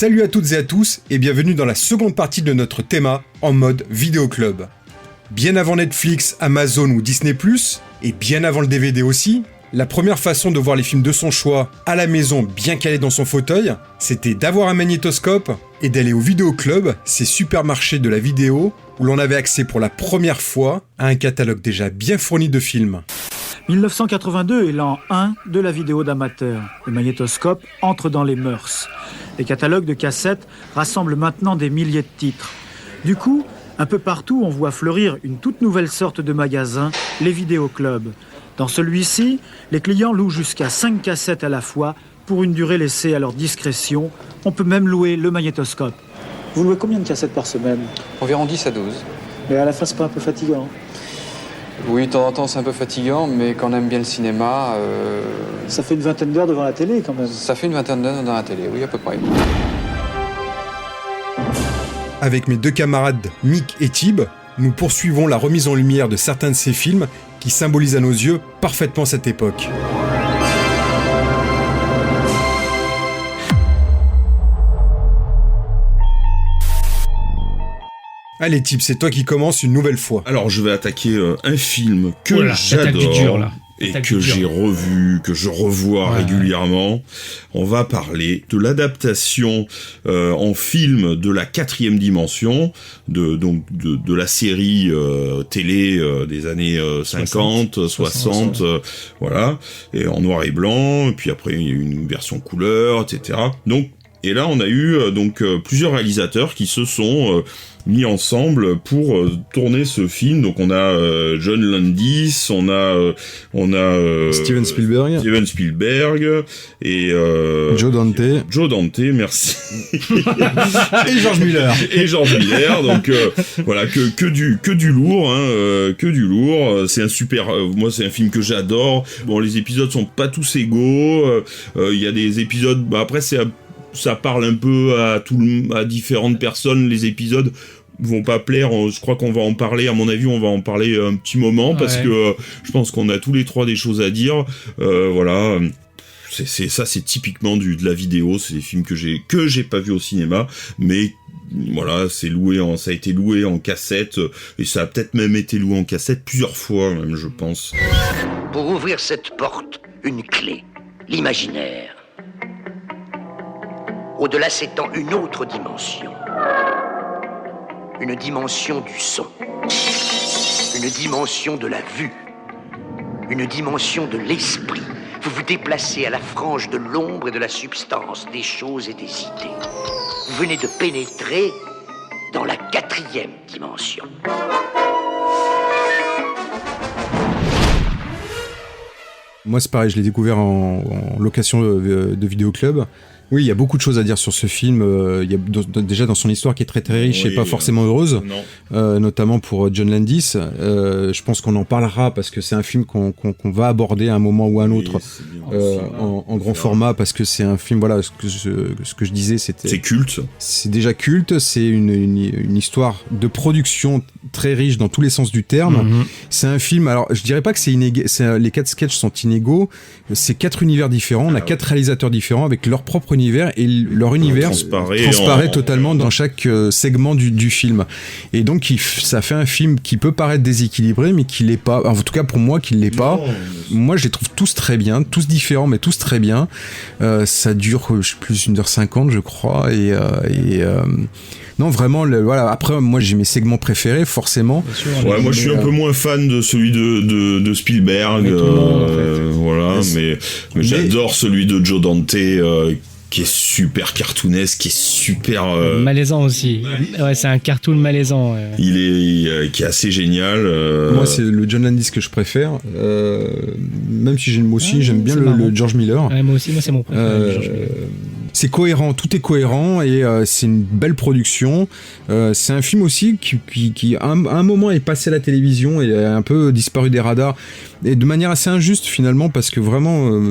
Salut à toutes et à tous et bienvenue dans la seconde partie de notre thème en mode vidéo club. Bien avant Netflix, Amazon ou Disney+, et bien avant le DVD aussi, la première façon de voir les films de son choix à la maison bien calé dans son fauteuil, c'était d'avoir un magnétoscope et d'aller au vidéo club, ces supermarchés de la vidéo où l'on avait accès pour la première fois à un catalogue déjà bien fourni de films. 1982 est l'an 1 de la vidéo d'amateur. Le magnétoscope entre dans les mœurs. Les catalogues de cassettes rassemblent maintenant des milliers de titres. Du coup, un peu partout, on voit fleurir une toute nouvelle sorte de magasin, les vidéoclubs. Dans celui-ci, les clients louent jusqu'à 5 cassettes à la fois pour une durée laissée à leur discrétion. On peut même louer le magnétoscope. Vous louez combien de cassettes par semaine ? Environ 10 à 12. Mais à la fin, c'est pas un peu fatigant ? Oui, de temps en temps, c'est un peu fatigant, mais quand on aime bien le cinéma... Ça fait une vingtaine d'heures devant la télé, quand même. Ça fait une vingtaine d'heures dans la télé, oui, à peu près. Avec mes deux camarades Mick et Tib, nous poursuivons la remise en lumière de certains de ces films qui symbolisent à nos yeux parfaitement cette époque. Allez Tib, c'est toi qui commence une nouvelle fois. Alors je vais attaquer un film que j'adore et que j'ai revu, que je revois régulièrement. On va parler de l'adaptation en film de la 4e dimension, de la série télé des années 50, 60, voilà, et en noir et blanc, et puis après il y a eu une version couleur, etc. Donc, et là on a eu plusieurs réalisateurs qui se sont mis ensemble pour tourner ce film. Donc on a John Landis, on a Steven Spielberg et Joe Dante, merci. et George Miller. Donc voilà, que du lourd, hein, que du lourd. C'est un super, moi c'est un film que j'adore. Bon, les épisodes sont pas tous égaux. Il y a des épisodes, après ça parle un peu à différentes personnes. Les épisodes vont pas plaire, je crois qu'on va en parler, à mon avis on va en parler un petit moment, parce que je pense qu'on a tous les trois des choses à dire, voilà. C'est typiquement de la vidéo, c'est des films que j'ai pas vu au cinéma, mais voilà, ça a été loué en cassette, et ça a peut-être même été loué en cassette plusieurs fois même, je pense. Pour ouvrir cette porte, une clé, l'imaginaire. Au-delà s'étend une autre dimension. Une dimension du son. Une dimension de la vue. Une dimension de l'esprit. Vous vous déplacez à la frange de l'ombre et de la substance, des choses et des idées. Vous venez de pénétrer dans la 4e dimension. Moi c'est pareil, je l'ai découvert en location de vidéoclub. Oui, il y a beaucoup de choses à dire sur ce film. Il y a déjà dans son histoire qui est très très riche et pas forcément heureuse, notamment pour John Landis. Je pense qu'on en parlera parce que c'est un film qu'on va aborder à un moment ou à un autre en grand format, parce que c'est un film, voilà, ce que je disais, c'est culte. C'est déjà culte. C'est une histoire de production très riche dans tous les sens du terme. C'est un film. Alors, je dirais pas que les 4 sketchs sont inégaux. C'est 4 univers différents. On a 4 réalisateurs différents avec leur propre univers, et leur univers transparaît totalement dans chaque segment du film. Et donc ça fait un film qui peut paraître déséquilibré, mais qui l'est pas. En tout cas pour moi, qui l'est pas. Moi je les trouve tous très bien, tous différents, mais tous très bien. Ça dure plus d'1h50 je crois, et non, vraiment, voilà. Après, moi, j'ai mes segments préférés, forcément. Ouais, moi, je suis un peu moins fan de celui de Spielberg, voilà, mais j'adore celui de Joe Dante, qui est super cartoonesque, qui est super malaisant aussi. Ouais, c'est un cartoon malaisant. Qui est assez génial. Moi, c'est le John Landis que je préfère. Même si j'aime bien le George Miller. Ouais, moi aussi, c'est mon préféré. George Miller. C'est cohérent, tout est cohérent, et c'est une belle production. C'est un film aussi qui à un moment est passé à la télévision et a un peu disparu des radars, et de manière assez injuste finalement, parce que vraiment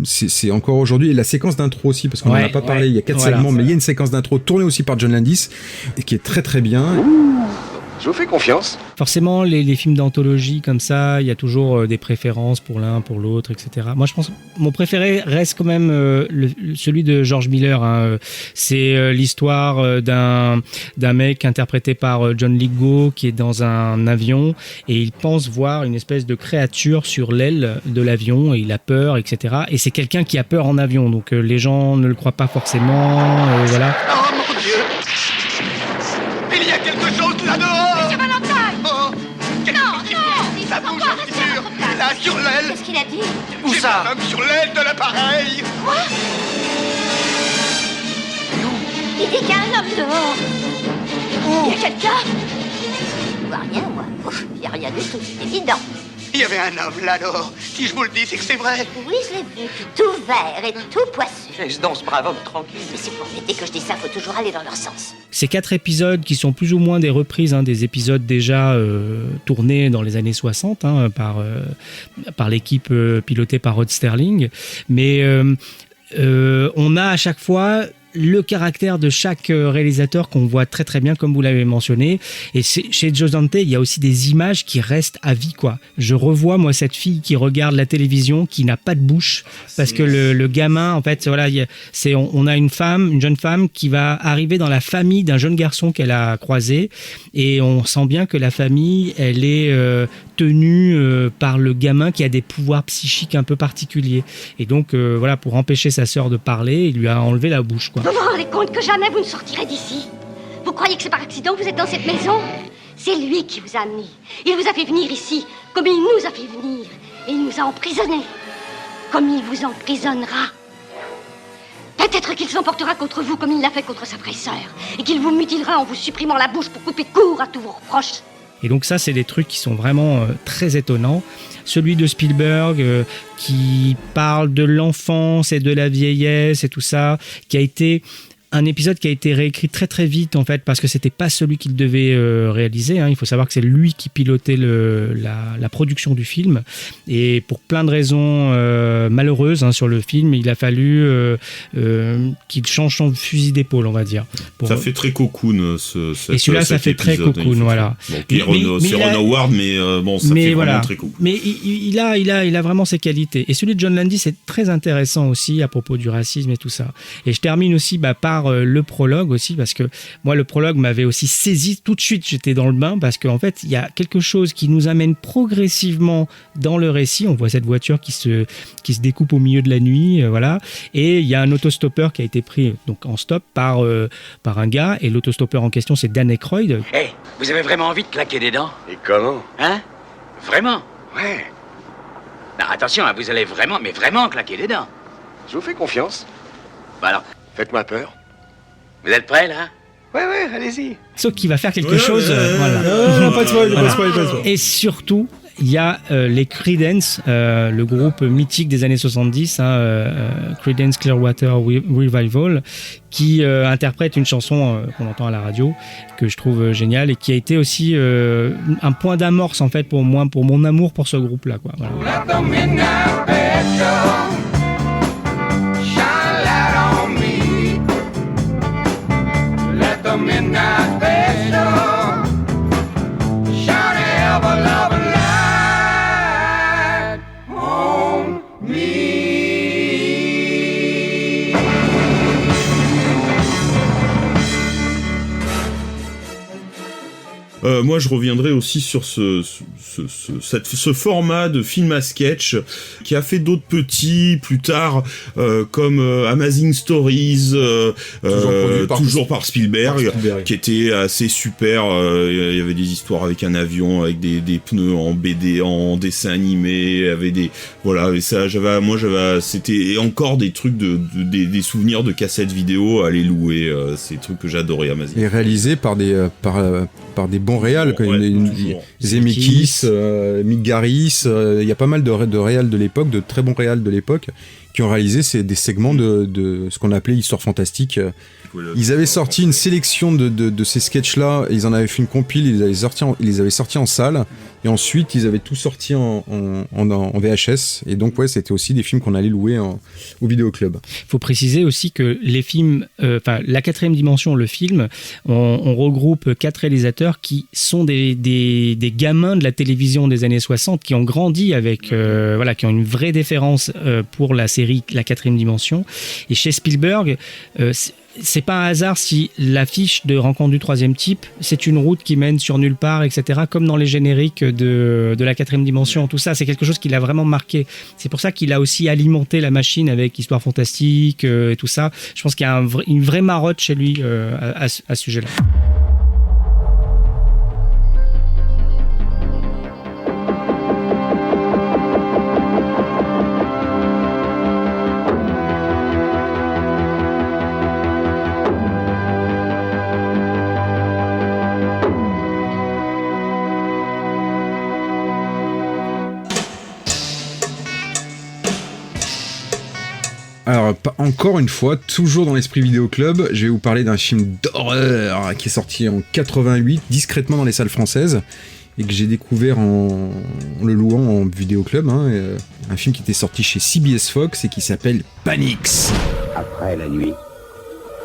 c'est encore aujourd'hui. Et la séquence d'intro aussi, parce qu'on n'en a pas parlé, il y a 4 segments, mais il y a une séquence d'intro tournée aussi par John Landis et qui est très très bien. Je vous fais confiance. Forcément, les films d'anthologie comme ça, il y a toujours des préférences pour l'un, pour l'autre, etc. Moi, je pense que mon préféré reste quand même celui de George Miller. Hein. C'est l'histoire d'un mec interprété par John Lithgow qui est dans un avion et il pense voir une espèce de créature sur l'aile de l'avion et il a peur, etc. Et c'est quelqu'un qui a peur en avion, donc les gens ne le croient pas forcément. Voilà. Oh mon Dieu! Il y a quelque chose là-dehors! Monsieur Valentine! Oh! Ça bouge en futur! Là, sur l'aile! Qu'est-ce qu'il a dit? Où ça? Même sur l'aile de l'appareil! Quoi? Il dit qu'il y a un homme dehors! Il y a quelqu'un? Je vois rien, moi. Il n'y a rien du tout, c'est évident. Il y avait un homme là alors. Si je vous le dis, c'est que c'est vrai. Oui, je l'ai vu. Tout vert et tout poissu. Laisse donc ce brave homme tranquille. Mais c'est pour l'été que je dis ça, faut toujours aller dans leur sens. Ces 4 épisodes qui sont plus ou moins des reprises, hein, des épisodes déjà tournés dans les années 60 hein, par l'équipe pilotée par Rod Sterling. Mais on a à chaque fois le caractère de chaque réalisateur qu'on voit très très bien comme vous l'avez mentionné, et chez Joe Dante il y a aussi des images qui restent à vie quoi. Je revois moi cette fille qui regarde la télévision qui n'a pas de bouche parce que le gamin en fait voilà on a une jeune femme qui va arriver dans la famille d'un jeune garçon qu'elle a croisé et on sent bien que la famille elle est tenue par le gamin qui a des pouvoirs psychiques un peu particuliers et donc voilà pour empêcher sa sœur de parler il lui a enlevé la bouche quoi. Vous vous rendez compte que jamais vous ne sortirez d'ici? Vous croyez que c'est par accident que vous êtes dans cette maison? C'est lui qui vous a amené. Il vous a fait venir ici, comme il nous a fait venir. Et il nous a emprisonnés, comme il vous emprisonnera. Peut-être qu'il s'emportera contre vous comme il l'a fait contre sa vraie sœur. Et qu'il vous mutilera en vous supprimant la bouche pour couper court à tous vos reproches. Et donc ça, c'est des trucs qui sont vraiment très étonnants. Celui de Spielberg qui parle de l'enfance et de la vieillesse et tout ça, qui a été un épisode qui a été réécrit très très vite en fait parce que c'était pas celui qu'il devait réaliser hein. Il faut savoir que c'est lui qui pilotait la production du film et pour plein de raisons malheureuses hein, sur le film il a fallu qu'il change son fusil d'épaule on va dire ça fait très cocoon et celui-là ça fait très cocoon voilà c'est Ron Howard mais bon ça fait voilà, vraiment très cocoon mais il a vraiment ses qualités et celui de John Landis c'est très intéressant aussi à propos du racisme et tout ça et je termine aussi par le prologue aussi parce que moi le prologue m'avait aussi saisi tout de suite j'étais dans le bain parce qu'en fait il y a quelque chose qui nous amène progressivement dans le récit on voit cette voiture qui se découpe au milieu de la nuit voilà et il y a un autostoppeur qui a été pris donc en stop par un gars et l'autostoppeur en question c'est Dan Aykroyd. Hey, vous avez vraiment envie de claquer des dents? Et comment? Hein? Vraiment? Ouais. Non, attention, hein, vous allez vraiment claquer des dents. Je vous fais confiance. Bah alors, faites-moi peur. Vous êtes prêts, là? Ouais, allez-y. Sauf qu'il va faire quelque chose. Voilà. Pas de spoil. Et surtout, il y a les Creedence, le groupe mythique des années 70, Creedence Clearwater Revival, qui interprète une chanson qu'on entend à la radio, que je trouve géniale et qui a été aussi un point d'amorce en fait pour mon amour pour ce groupe-là. Quoi. Voilà. Moi, je reviendrai aussi sur ce format de film à sketch qui a fait d'autres petits plus tard, comme Amazing Stories, toujours par Spielberg, qui était assez super. Il y avait des histoires avec un avion, avec des pneus en BD, en dessin animé, avec des voilà. Et ça, c'était encore des trucs des souvenirs de cassettes vidéo à aller louer. C'est des trucs que j'adorais Amazing. Et réalisé par des bons réals, Zemeckis, Mick Garris, il y a pas mal de réals de l'époque, de très bons réals de l'époque, qui ont réalisé des segments de ce qu'on appelait Histoire fantastique. Ils avaient sorti une sélection de ces sketchs-là, ils en avaient fait une compile, ils les avaient sortis en salle, et ensuite ils avaient tout sorti en VHS, et donc ouais, c'était aussi des films qu'on allait louer au vidéoclub. Il faut préciser aussi que les films, la quatrième dimension, le film, on regroupe 4 réalisateurs qui sont des gamins de la télévision des années 60, qui ont grandi avec, qui ont une vraie déférence pour la série La quatrième dimension. Et chez Spielberg, c'est pas un hasard si l'affiche de Rencontre du troisième type, c'est une route qui mène sur nulle part, etc., comme dans les génériques de la quatrième dimension. Tout ça, c'est quelque chose qui l'a vraiment marqué. C'est pour ça qu'il a aussi alimenté la machine avec Histoire fantastique et tout ça. Je pense qu'il y a une vraie marotte chez lui à ce sujet-là. Alors, encore une fois, toujours dans l'esprit vidéoclub, je vais vous parler d'un film d'horreur qui est sorti en 88, discrètement dans les salles françaises, et que j'ai découvert en le louant en vidéoclub. Un film qui était sorti chez CBS Fox et qui s'appelle Panix. Après la nuit,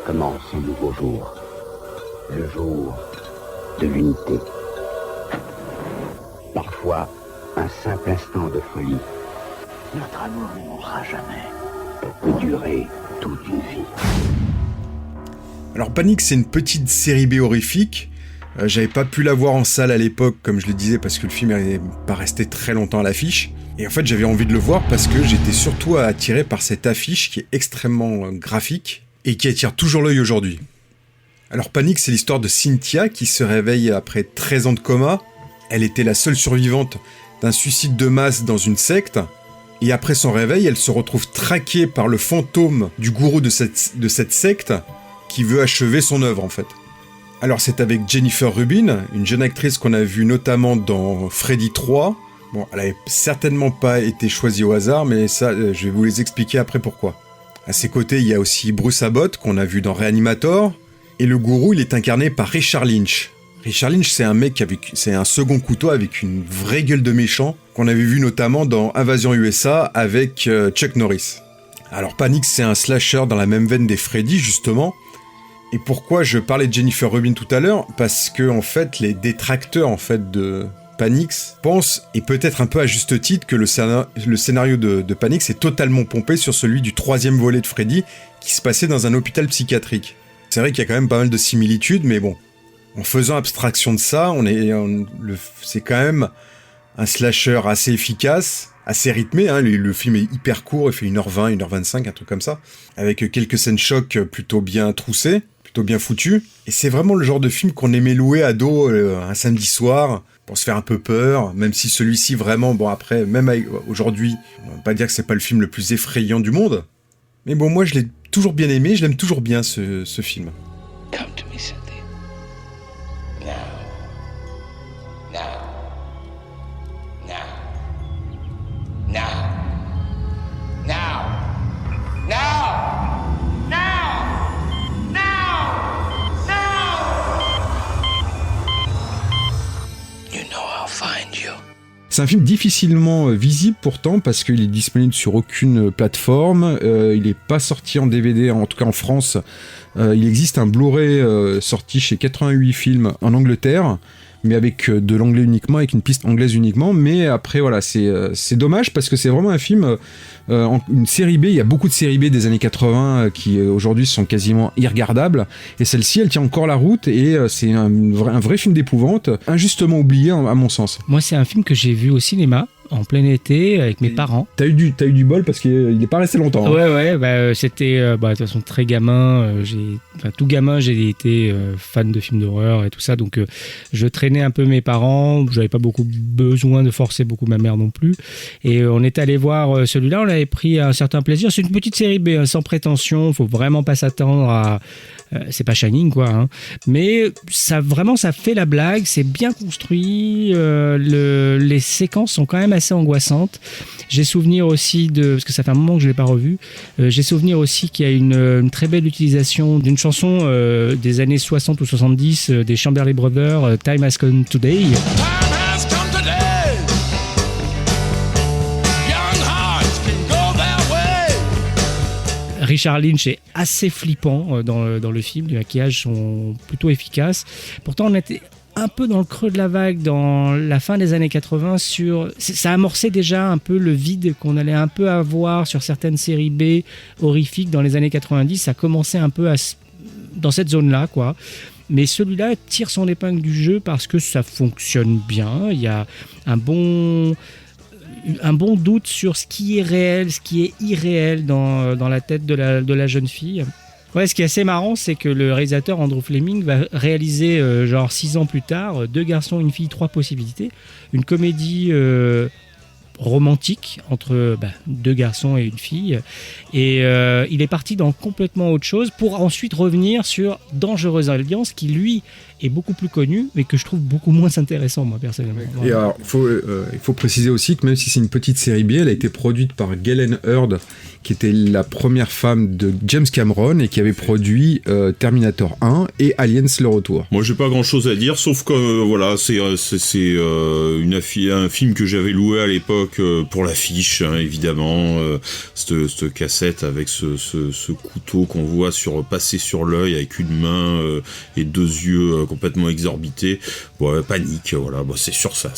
commence un nouveau jour. Le jour de l'unité. Parfois, un simple instant de folie. Notre amour ne mourra jamais. Peut durer toute une vie. Alors Panix, c'est une petite série B horrifique. J'avais pas pu la voir en salle à l'époque, comme je le disais, parce que le film n'est pas resté très longtemps à l'affiche. Et en fait, j'avais envie de le voir parce que j'étais surtout attiré par cette affiche qui est extrêmement graphique et qui attire toujours l'œil aujourd'hui. Alors Panix, c'est l'histoire de Cynthia qui se réveille après 13 ans de coma. Elle était la seule survivante d'un suicide de masse dans une secte. Et après son réveil, elle se retrouve traquée par le fantôme du gourou de cette secte qui veut achever son œuvre en fait. Alors c'est avec Jennifer Rubin, une jeune actrice qu'on a vue notamment dans Freddy 3. Bon, elle n'avait certainement pas été choisie au hasard, mais ça, je vais vous les expliquer après pourquoi. À ses côtés, il y a aussi Bruce Abbott, qu'on a vu dans Reanimator. Et le gourou, il est incarné par Richard Lynch. Richard Lynch, c'est un mec c'est un second couteau avec une vraie gueule de méchant, qu'on avait vu notamment dans Invasion USA avec Chuck Norris. Alors Panix, c'est un slasher dans la même veine des Freddy, justement. Et pourquoi je parlais de Jennifer Rubin tout à l'heure ? Parce que, en fait, les détracteurs, en fait, de Panix pensent, et peut-être un peu à juste titre, que le scénario de Panix est totalement pompé sur celui du 3e volet de Freddy, qui se passait dans un hôpital psychiatrique. C'est vrai qu'il y a quand même pas mal de similitudes, mais bon. En faisant abstraction de ça, c'est quand même un slasher assez efficace, assez rythmé. Le film est hyper court, il fait 1h20, 1h25, un truc comme ça. Avec quelques scènes chocs plutôt bien troussées, plutôt bien foutues. Et c'est vraiment le genre de film qu'on aimait louer à dos un samedi soir, pour se faire un peu peur, même si celui-ci vraiment, bon après, même aujourd'hui, on va pas dire que c'est pas le film le plus effrayant du monde. Mais bon, moi je l'ai toujours bien aimé, je l'aime toujours bien ce film. Come to me, Cynthia. Now. Now. Now. Now. Now. Now. Now. Now. You know I'll find you. C'est un film difficilement visible pourtant parce qu'il est disponible sur aucune plateforme, il n'est pas sorti en DVD, en tout cas en France. Il existe un Blu-ray sorti chez 88 Films en Angleterre, mais avec de l'anglais uniquement, avec une piste anglaise uniquement. Mais après voilà, c'est dommage parce que c'est vraiment un film, une série B. Il y a beaucoup de séries B des années 80 qui aujourd'hui sont quasiment irregardables, et celle-ci elle tient encore la route, et c'est un vrai film d'épouvante, injustement oublié à mon sens. Moi c'est un film que j'ai vu au cinéma en plein été avec mes parents. T'as eu du bol parce qu'il n'est pas resté longtemps. Ouais, c'était de toute façon très gamin. Tout gamin, j'ai été fan de films d'horreur et tout ça, donc je traînais un peu mes parents. J'avais pas beaucoup besoin de forcer beaucoup ma mère non plus. Et on est allé voir celui-là. On avait pris un certain plaisir. C'est une petite série B, sans prétention. Faut vraiment pas s'attendre à. C'est pas Shining quoi, hein. Mais ça fait la blague. C'est bien construit. Les séquences sont quand même assez angoissante. J'ai souvenir aussi parce que ça fait un moment que je l'ai pas revu, j'ai souvenir aussi qu'il y a une très belle utilisation d'une chanson des années 60 ou 70 des Chamberlain Brothers, Time Has Come Today. Richard Lynch est assez flippant dans le film, les maquillages sont plutôt efficaces. Pourtant, on était un peu dans le creux de la vague dans la fin des années 80 ça amorçait déjà un peu le vide qu'on allait un peu avoir sur certaines séries B horrifiques dans les années 90. Ça commençait un peu dans cette zone-là, quoi. Mais celui-là tire son épingle du jeu parce que ça fonctionne bien. Il y a un bon doute sur ce qui est réel, ce qui est irréel dans la tête de la jeune fille. Ouais, ce qui est assez marrant, c'est que le réalisateur Andrew Fleming va réaliser, 6 ans plus tard, 2 garçons, une fille, 3 possibilités. Une comédie romantique entre 2 garçons et une fille. Et il est parti dans complètement autre chose pour ensuite revenir sur Dangereuse Alliance, qui lui est beaucoup plus connu, mais que je trouve beaucoup moins intéressant, moi, personnellement. Et alors, il faut préciser aussi que même si c'est une petite série B, elle a été produite par Galen Hurd, qui était la première femme de James Cameron et qui avait produit Terminator 1 et Aliens le retour. Moi, j'ai pas grand-chose à dire, sauf que voilà, c'est un film que j'avais loué à l'époque pour l'affiche, hein, évidemment, cette cassette avec ce couteau qu'on voit passer sur l'œil avec une main et 2 yeux complètement exorbités. Ouais, panique, voilà. Bon, c'est sûr, ça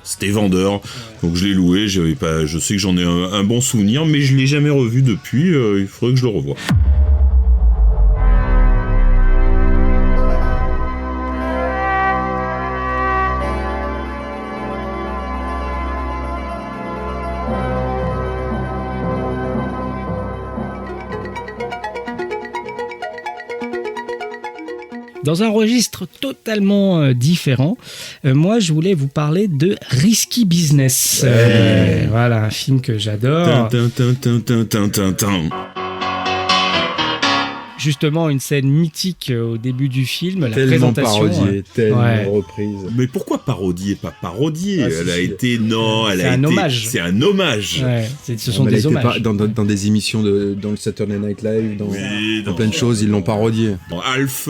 c'était vendeur, donc je l'ai loué. Je sais que j'en ai un bon souvenir, mais je l'ai jamais revu depuis. Il faudrait que je le revoie. Dans un registre totalement différent, moi je voulais vous parler de Risky Business. Voilà, un film que j'adore. Justement, une scène mythique au début du film, la présentation. Tellement reprise. Mais pourquoi parodier, pas parodier? Elle a été... Non, elle a été... un hommage. C'est un hommage. Ouais, ce sont des hommages. Dans des émissions dans le Saturday Night Live, dans plein de choses, ils l'ont parodié. Dans Alf,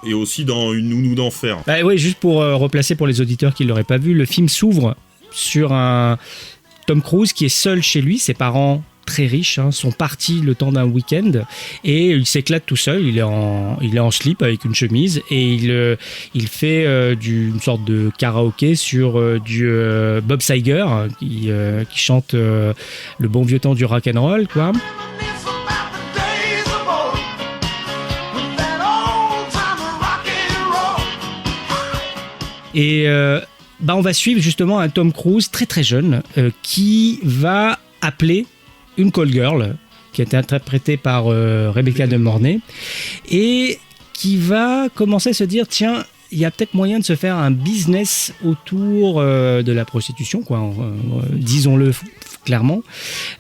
et aussi dans Une nounou d'enfer. Oui, juste pour replacer pour les auditeurs qui ne l'auraient pas vu, le film s'ouvre sur un Tom Cruise qui est seul chez lui, ses parents très riches sont partis le temps d'un week-end et il s'éclate tout seul. Il est en slip avec une chemise et il fait une sorte de karaoké sur du Bob Seger qui chante le bon vieux temps du rock'n'roll, quoi. Et on va suivre justement un Tom Cruise très très jeune qui va appeler une call girl qui a été interprétée par Rebecca De Mornay et qui va commencer à se dire il y a peut-être moyen de se faire un business autour de la prostitution, quoi, disons-le clairement.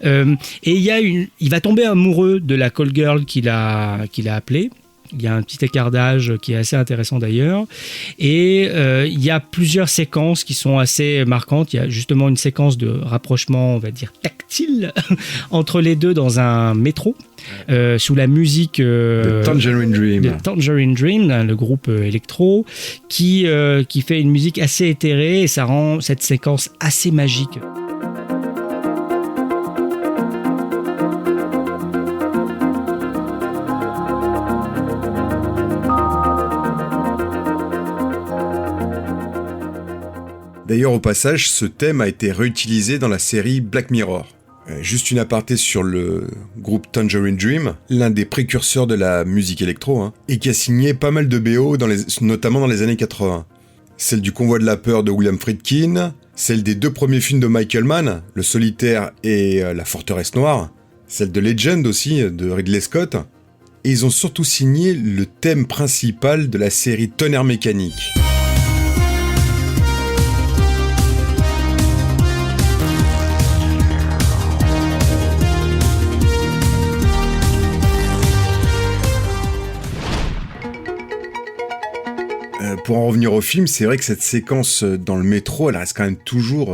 Et il va tomber amoureux de la call girl qu'il a appelée. Il y a un petit écart d'âge qui est assez intéressant d'ailleurs. Et il y a plusieurs séquences qui sont assez marquantes. Il y a justement une séquence de rapprochement, on va dire, tactile entre les deux dans un métro. Sous la musique de Tangerine Dream, le groupe électro, qui fait une musique assez éthérée et ça rend cette séquence assez magique. D'ailleurs, au passage, ce thème a été réutilisé dans la série Black Mirror. Juste une aparté sur le groupe Tangerine Dream, l'un des précurseurs de la musique électro, et qui a signé pas mal de BO, notamment dans les années 80. Celle du Convoi de la peur de William Friedkin, celle des 2 premiers films de Michael Mann, Le Solitaire et La Forteresse Noire, celle de Legend aussi, de Ridley Scott, et ils ont surtout signé le thème principal de la série Tonnerre Mécanique. pour en revenir au film, c'est vrai que cette séquence dans le métro, elle reste quand même toujours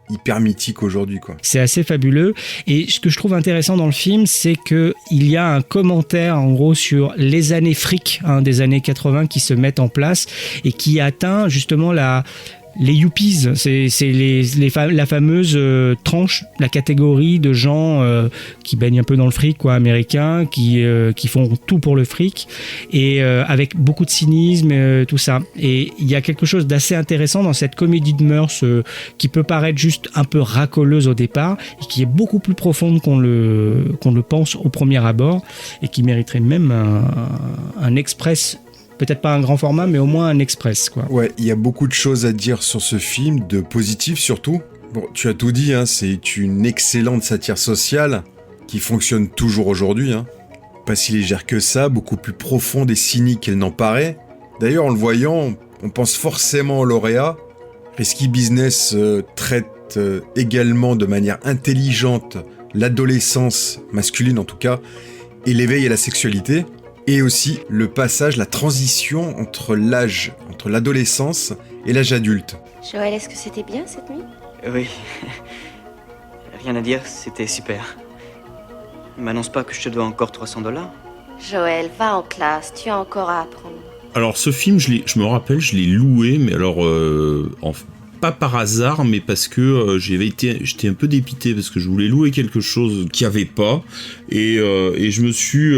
hyper mythique aujourd'hui, quoi. C'est assez fabuleux. Et ce que je trouve intéressant dans le film, c'est que il y a un commentaire, en gros, sur les années fric, des années 80 qui se mettent en place et qui atteint justement les yuppies, c'est la fameuse tranche, la catégorie de gens qui baignent un peu dans le fric, quoi, américains, qui font tout pour le fric, et avec beaucoup de cynisme, tout ça. Et il y a quelque chose d'assez intéressant dans cette comédie de mœurs qui peut paraître juste un peu racoleuse au départ, et qui est beaucoup plus profonde qu'on le pense au premier abord, et qui mériterait même un express. Peut-être pas un grand format, mais au moins un express, quoi. Ouais, il y a beaucoup de choses à dire sur ce film, de positif surtout. Bon, tu as tout dit, c'est une excellente satire sociale qui fonctionne toujours aujourd'hui. Pas si légère que ça, beaucoup plus profonde et cynique qu'elle n'en paraît. D'ailleurs, en le voyant, on pense forcément au lauréat. Risky Business traite également de manière intelligente l'adolescence masculine en tout cas, et l'éveil à la sexualité. Et aussi le passage, la transition entre l'adolescence et l'âge adulte. Joël, est-ce que c'était bien cette nuit ? Oui. Rien à dire, c'était super. M'annonce pas que je te dois encore $300. Joël, va en classe, tu as encore à apprendre. Alors ce film, je me rappelle, je l'ai loué, mais alors pas par hasard, mais parce que j'étais un peu dépité parce que je voulais louer quelque chose qu'il n'y avait pas, et je me suis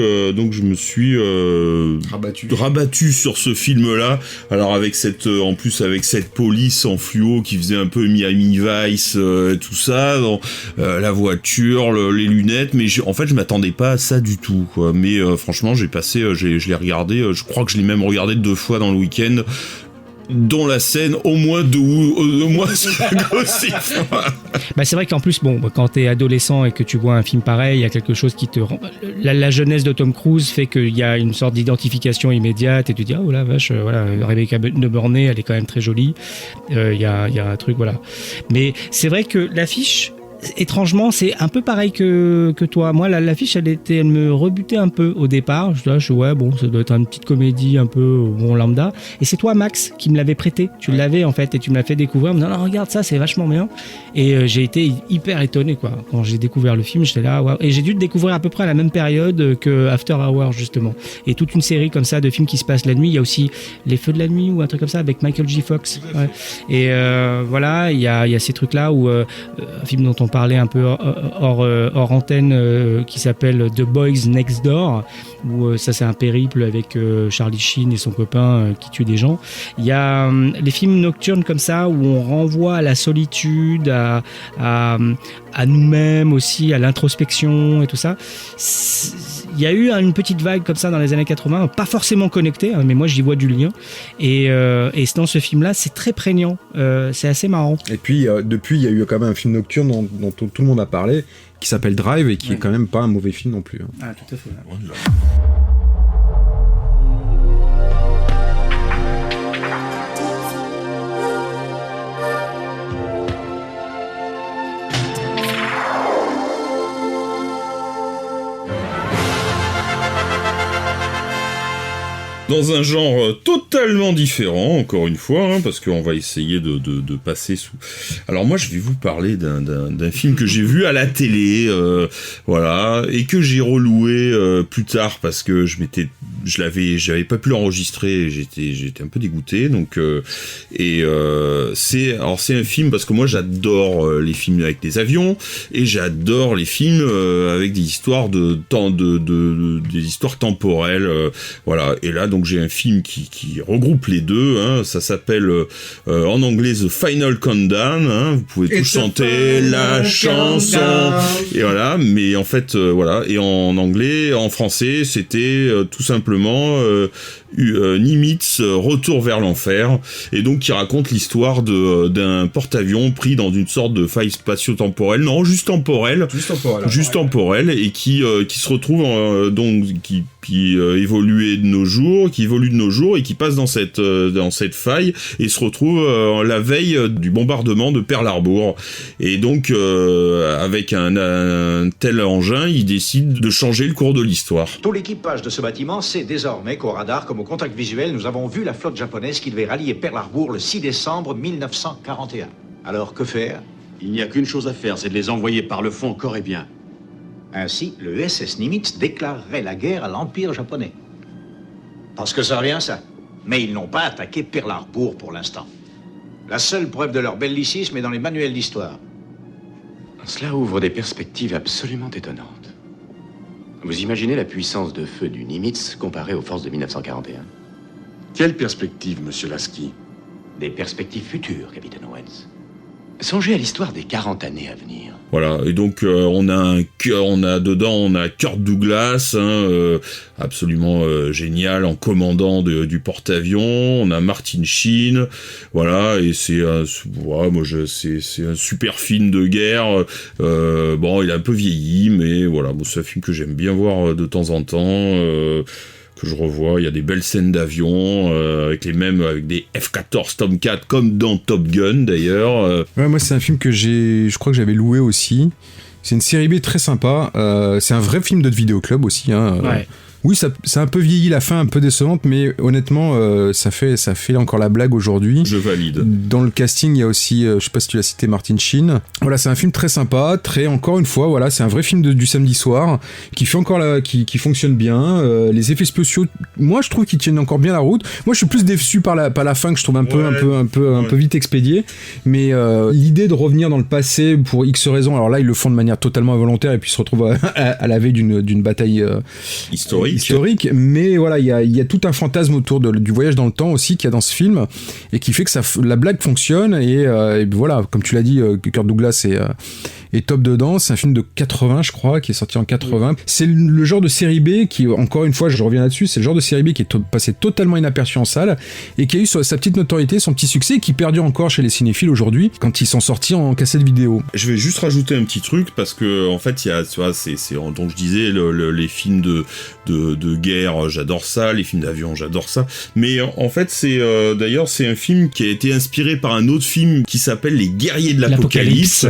rabattu sur ce film-là. Alors avec cette police en fluo qui faisait un peu Miami Vice, tout ça, la voiture, les lunettes, mais en fait je m'attendais pas à ça du tout, quoi. Mais franchement je l'ai regardé, je crois que je l'ai même regardé 2 fois dans le week-end. Dont la scène au moins Bah c'est vrai qu'en plus quand t'es adolescent et que tu vois un film pareil, il y a quelque chose qui te rend... la jeunesse de Tom Cruise fait qu'il y a une sorte d'identification immédiate et tu te dis oh la vache, voilà, Rebecca De Mornay elle est quand même très jolie, il y a un truc, voilà. Mais c'est vrai que l'affiche, étrangement, c'est un peu pareil que toi. Moi, l'affiche, elle me rebutait un peu au départ. Ouais, bon, ça doit être une petite comédie un peu lambda. Et c'est toi, Max, qui me l'avais prêté. Tu l'avais, en fait, et tu me l'as fait découvrir. Me disant, non, regarde ça, c'est vachement bien. Et j'ai été hyper étonné, quoi. Quand j'ai découvert le film, j'étais là, wow. Et j'ai dû le découvrir à peu près à la même période que After Hours, justement. Et toute une série comme ça de films qui se passent la nuit. Il y a aussi Les Feux de la nuit ou un truc comme ça avec Michael J. Fox. Ouais. Et voilà, il y a ces trucs-là où un film dont on parlait un peu hors antenne qui s'appelle The Boys Next Door, où ça c'est un périple avec Charlie Sheen et son copain qui tue des gens. Il y a les films nocturnes comme ça où on renvoie à la solitude, à nous-mêmes aussi, à l'introspection et tout ça. Il y a eu une petite vague comme ça dans les années 80, pas forcément connectée, mais moi j'y vois du lien. Et dans ce film-là, c'est très prégnant, c'est assez marrant. Et puis depuis, il y a eu quand même un film nocturne dont tout le monde a parlé, qui s'appelle Drive et qui est quand même pas un mauvais film non plus. Ah, tout à fait. Dans un genre totalement différent, encore une fois, parce qu'on va essayer de passer sous... Alors moi, je vais vous parler d'un film que j'ai vu à la télé, voilà, et que j'ai reloué plus tard parce que j'avais pas pu l'enregistrer, j'étais un peu dégoûté, donc c'est un film parce que moi j'adore les films avec des avions et j'adore les films avec des histoires des histoires temporelles, voilà. Et là donc j'ai un film qui regroupe les deux, ça s'appelle en anglais The Final Countdown, vous pouvez tous chanter la chanson et voilà, mais en fait voilà, et en anglais, en français c'était tout simplement Nimitz, Retour vers l'enfer, et donc qui raconte l'histoire d'un porte-avions pris dans une sorte de faille spatio-temporelle, non, juste temporelle, et qui se retrouve donc qui qui évolue de nos jours et qui passe dans cette faille et se retrouve la veille du bombardement de Pearl Harbor. Et donc, avec un tel engin, il décide de changer le cours de l'histoire. Tout l'équipage de ce bâtiment sait désormais qu'au radar comme au contact visuel, nous avons vu la flotte japonaise qui devait rallier Pearl Harbor le 6 décembre 1941. Alors, que faire ? Il n'y a qu'une chose à faire, c'est de les envoyer par le fond corps et bien. Ainsi, le SS Nimitz déclarerait la guerre à l'Empire japonais. Parce que ça revient, ça. Mais ils n'ont pas attaqué Pearl Harbor pour l'instant. La seule preuve de leur bellicisme est dans les manuels d'histoire. Cela ouvre des perspectives absolument étonnantes. Vous imaginez la puissance de feu du Nimitz comparée aux forces de 1941 ? Quelle perspective, monsieur Lasky ? Des perspectives futures, capitaine Owens. Songez à l'histoire des 40 années à venir. Voilà, et donc on a Kirk Douglas, absolument génial, en commandant du porte-avions. On a Martin Sheen, voilà, et c'est un super film de guerre. Bon, il est un peu vieilli, mais voilà, bon, c'est un film que j'aime bien voir de temps en temps. Que je revois, il y a des belles scènes d'avion avec des F-14 Tomcat comme dans Top Gun d'ailleurs. Ouais, moi c'est un film que je crois que j'avais loué aussi. C'est une série B très sympa. C'est un vrai film de vidéoclub aussi. Ouais. Oui, c'est un peu vieilli, la fin un peu décevante, mais honnêtement, ça fait encore la blague aujourd'hui. Je valide. Dans le casting, il y a aussi, je sais pas si tu l'as cité, Martin Sheen. Voilà, c'est un film très sympa, encore une fois, voilà, c'est un vrai film du samedi soir, qui fait encore qui fonctionne bien. Les effets spéciaux, moi, je trouve qu'ils tiennent encore bien la route. Moi, je suis plus déçu par la fin que je trouve un peu vite expédiée. Mais l'idée de revenir dans le passé pour X raisons, alors là, ils le font de manière totalement involontaire et puis se retrouvent à la veille d'une bataille historique, mais voilà, il y a tout un fantasme autour du voyage dans le temps aussi qu'il y a dans ce film et qui fait que la blague fonctionne et voilà, comme tu l'as dit, Kirk Douglas est top dedans. C'est un film de 80, je crois, qui est sorti en 80. C'est le genre de série B qui, encore une fois, je reviens là-dessus, c'est le genre de série B qui est passé totalement inaperçu en salle et qui a eu sa petite notoriété, son petit succès et qui perdure encore chez les cinéphiles aujourd'hui quand ils sont sortis en cassette vidéo. Je vais juste rajouter un petit truc parce que en fait, il y a, tu vois, c'est donc je disais les films de guerre, j'adore ça, les films d'avion, j'adore ça. Mais en fait, d'ailleurs, c'est un film qui a été inspiré par un autre film qui s'appelle Les Guerriers de l'Apocalypse,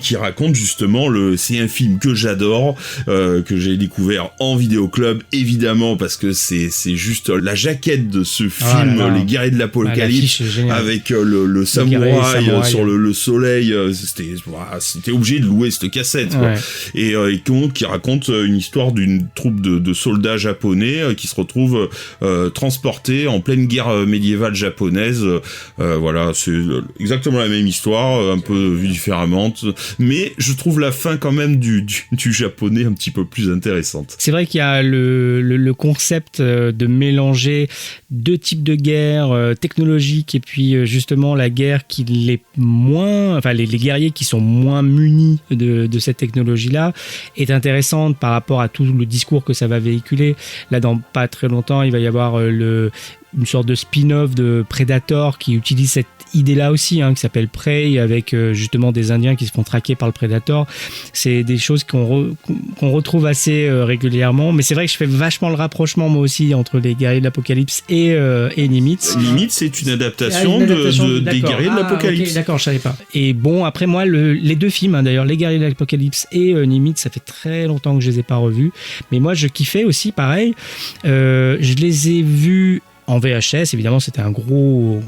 qui raconte justement c'est un film que j'adore, que j'ai découvert en vidéoclub, évidemment, parce que c'est juste la jaquette de ce film, Les Guerriers de l'Apocalypse, avec le samouraï sur le soleil. C'était obligé de louer cette cassette, quoi. Et qui raconte une histoire d'une troupe de soldats japonais qui se retrouvent transportés en pleine guerre médiévale japonaise. Voilà, c'est exactement la même histoire, un peu vue différemment, mais je trouve la fin quand même du japonais un petit peu plus intéressante. C'est vrai qu'il y a le concept de mélanger deux types de guerre technologique et puis justement la guerre qui l'est moins, enfin les guerriers qui sont moins munis de cette technologie-là est intéressante par rapport à tout le discours que ça va véhiculer. Là, dans pas très longtemps, il va y avoir une sorte de spin-off de Predator qui utilise cette idée-là aussi, qui s'appelle Prey, avec justement des Indiens qui se font traquer par le Predator. C'est des choses qu'on retrouve assez régulièrement, mais c'est vrai que je fais vachement le rapprochement moi aussi entre les Guerriers de l'Apocalypse et Nimitz. Nimitz, c'est une adaptation des Guerriers de l'Apocalypse. Okay, d'accord, je savais pas. Et bon, après moi, les deux films, d'ailleurs, Les Guerriers de l'Apocalypse et Nimitz, ça fait très longtemps que je les ai pas revus, mais moi je kiffais aussi, pareil. Je les ai vus en VHS, évidemment, c'était un gros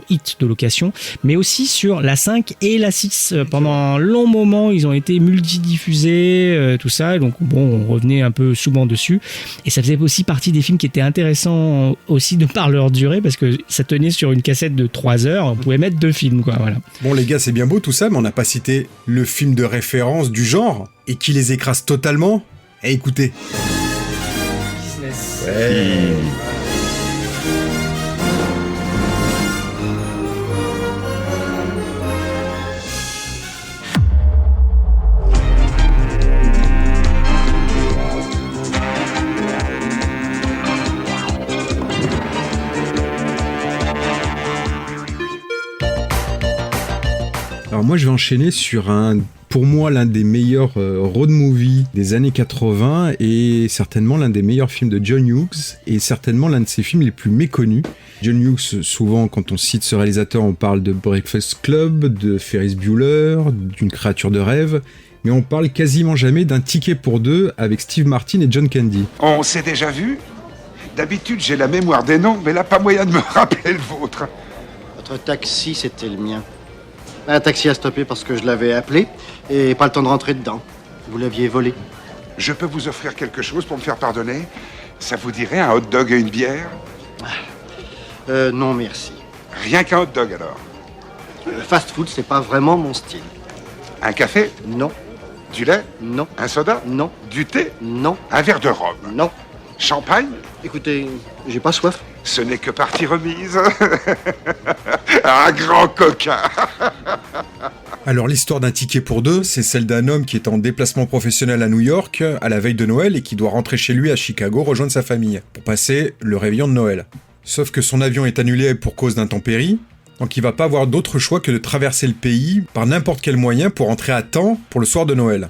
hit de location, mais aussi sur la 5 et la 6. Pendant un long moment, ils ont été multidiffusés, tout ça, donc bon, on revenait un peu souvent dessus, et ça faisait aussi partie des films qui étaient intéressants aussi de par leur durée, parce que ça tenait sur une cassette de 3 heures, on pouvait mettre 2 films, quoi, voilà. Bon les gars, c'est bien beau tout ça, mais on n'a pas cité le film de référence du genre, et qui les écrase totalement. Écoutez. Business. Ouais. Alors moi je vais enchaîner sur pour moi l'un des meilleurs road movies des années 80 et certainement l'un des meilleurs films de John Hughes et certainement l'un de ses films les plus méconnus. John Hughes, souvent quand on cite ce réalisateur, on parle de Breakfast Club, de Ferris Bueller, d'une créature de rêve, mais on parle quasiment jamais d'un Ticket pour deux avec Steve Martin et John Candy. On s'est déjà vu ? D'habitude j'ai la mémoire des noms, mais là pas moyen de me rappeler le vôtre. Votre taxi, c'était le mien. Un taxi a stoppé parce que je l'avais appelé et pas le temps de rentrer dedans. Vous l'aviez volé. Je peux vous offrir quelque chose pour me faire pardonner ? Ça vous dirait un hot dog et une bière ? Non, merci. Rien qu'un hot dog alors ? Le fast-food, c'est pas vraiment mon style. Un café ? Non. Du lait ? Non. Un soda ? Non. Du thé ? Non. Un verre de rhum ? Non. Champagne ? Écoutez, j'ai pas soif. Ce n'est que partie remise. Un grand coquin. Alors l'histoire d'un ticket pour deux, c'est celle d'un homme qui est en déplacement professionnel à New York à la veille de Noël et qui doit rentrer chez lui à Chicago rejoindre sa famille pour passer le réveillon de Noël. Sauf que son avion est annulé pour cause d'intempéries, donc il va pas avoir d'autre choix que de traverser le pays par n'importe quel moyen pour rentrer à temps pour le soir de Noël.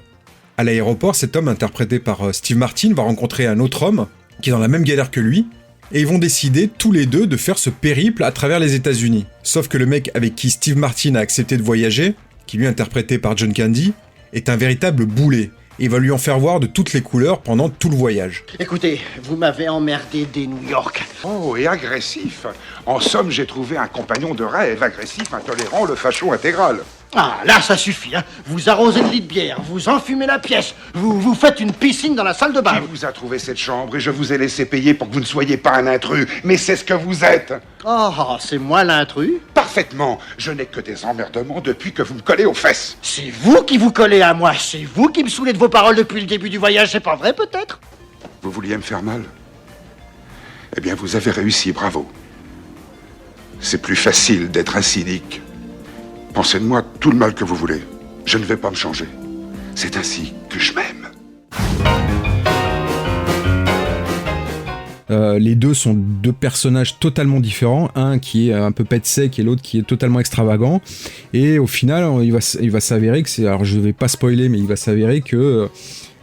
À l'aéroport, cet homme interprété par Steve Martin va rencontrer un autre homme qui est dans la même galère que lui, et ils vont décider tous les deux de faire ce périple à travers les États-Unis. Sauf que le mec avec qui Steve Martin a accepté de voyager, qui lui est interprété par John Candy, est un véritable boulet, et va lui en faire voir de toutes les couleurs pendant tout le voyage. Écoutez, vous m'avez emmerdé dès New York. Oh, et agressif. En somme, j'ai trouvé un compagnon de rêve, agressif, intolérant, le facho intégral. Ah, là, ça suffit, hein. Vous arrosez de litres de bière, vous enfumez la pièce, vous faites une piscine dans la salle de bain. Qui vous a trouvé cette chambre et je vous ai laissé payer pour que vous ne soyez pas un intrus, mais c'est ce que vous êtes. Oh, c'est moi l'intrus? Parfaitement. Je n'ai que des emmerdements depuis que vous me collez aux fesses. C'est vous qui vous collez à moi, c'est vous qui me saoulez de vos paroles depuis le début du voyage, c'est pas vrai peut-être? Vous vouliez me faire mal? Eh bien, vous avez réussi, bravo. C'est plus facile d'être un cynique. Pensez de moi tout le mal que vous voulez. Je ne vais pas me changer. C'est ainsi que je m'aime. Les deux sont deux personnages totalement différents, un qui est un peu pet sec et l'autre qui est totalement extravagant, et au final il va s'avérer que c'est, alors je vais pas spoiler, mais il va s'avérer que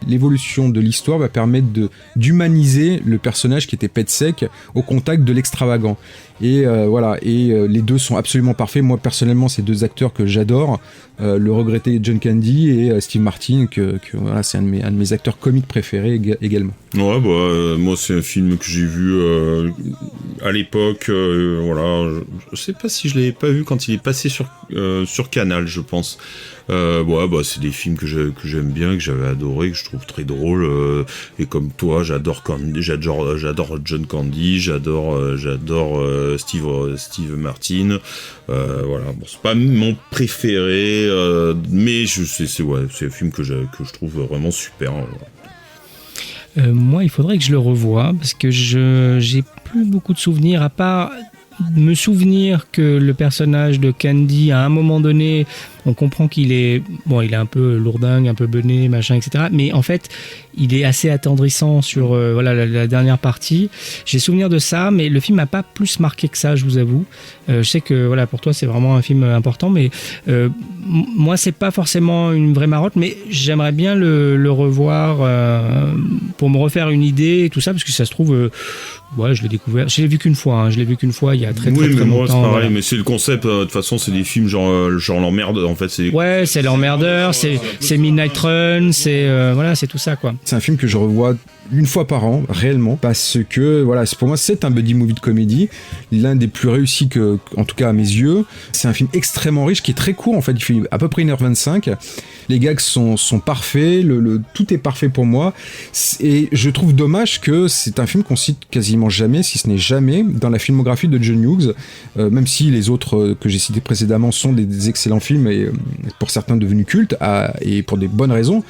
l'évolution de l'histoire va permettre d'humaniser le personnage qui était pet sec au contact de l'extravagant. Et voilà, les deux sont absolument parfaits. Moi personnellement, c'est deux acteurs que j'adore, le regretté John Candy et Steve Martin, que voilà, c'est un de mes acteurs comiques préférés également. Ouais, moi c'est un film que j'ai vu à l'époque. Voilà, je sais pas si je l'avais pas vu quand il est passé sur Canal, je pense. C'est des films que j'aime bien, que j'avais adoré, que je trouve très drôles. Et comme toi, j'adore John Candy, j'adore Steve Martin. Voilà, bon, c'est pas mon préféré, mais c'est un film que je trouve vraiment super. Moi, il faudrait que je le revoie parce que j'ai plus beaucoup de souvenirs, à part me souvenir que le personnage de Candy, à un moment donné, on comprend qu'il est un peu lourdingue, un peu bené, machin, etc. Mais en fait, il est assez attendrissant sur la dernière partie. J'ai souvenir de ça, mais le film m'a pas plus marqué que ça, je vous avoue. Je sais que voilà, pour toi, c'est vraiment un film important, mais moi, c'est pas forcément une vraie marotte, mais j'aimerais bien le revoir pour me refaire une idée et tout ça, parce que ça se trouve. Je l'ai découvert. Je l'ai vu qu'une fois. Je l'ai vu qu'une fois il y a très longtemps. Oui, mais moi c'est pareil. Voilà. Mais c'est le concept. De toute façon, c'est des films genre l'emmerde. En fait, c'est. Ouais, c'est l'emmerdeur. C'est Midnight Run. C'est tout ça quoi. C'est un film que je revois une fois par an, réellement, parce que voilà, pour moi c'est un buddy movie de comédie, l'un des plus réussis en tout cas à mes yeux. C'est un film extrêmement riche qui est très court en fait. Il fait à peu près 1h25. Les gags sont parfaits, tout est parfait pour moi, et je trouve dommage que c'est un film qu'on cite quasiment jamais, si ce n'est jamais, dans la filmographie de John Hughes, même si les autres que j'ai cités précédemment sont des excellents films, et pour certains devenus cultes, et pour des bonnes raisons,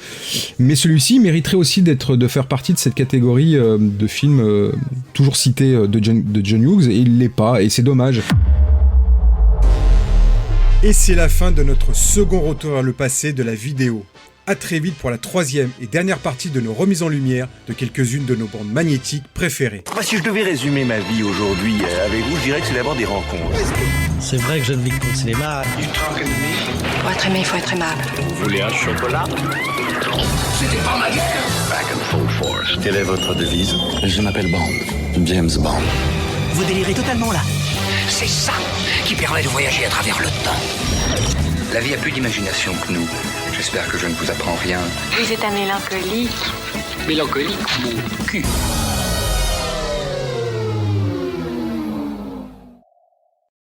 mais celui-ci mériterait aussi de faire partie de cette catégorie de films toujours cités de John Hughes, et il l'est pas, et c'est dommage. Et c'est la fin de notre second retour vers le passé de la vidéo. à très vite pour la 3e et dernière partie de nos remises en lumière de quelques-unes de nos bandes magnétiques préférées. Si je devais résumer ma vie aujourd'hui avec vous, je dirais que c'est d'abord des rencontres. C'est vrai que je ne vis que pour le cinéma. Pour être aimé, il faut être aimable. Vous voulez un chocolat? C'était pas ma guerre. Back and full force. Quelle est votre devise? Je m'appelle Bond. James Bond. Vous délirez totalement là. C'est ça qui permet de voyager à travers le temps. La vie a plus d'imagination que nous. J'espère que je ne vous apprends rien. Vous êtes un mélancolique. Mélancolique, mon cul.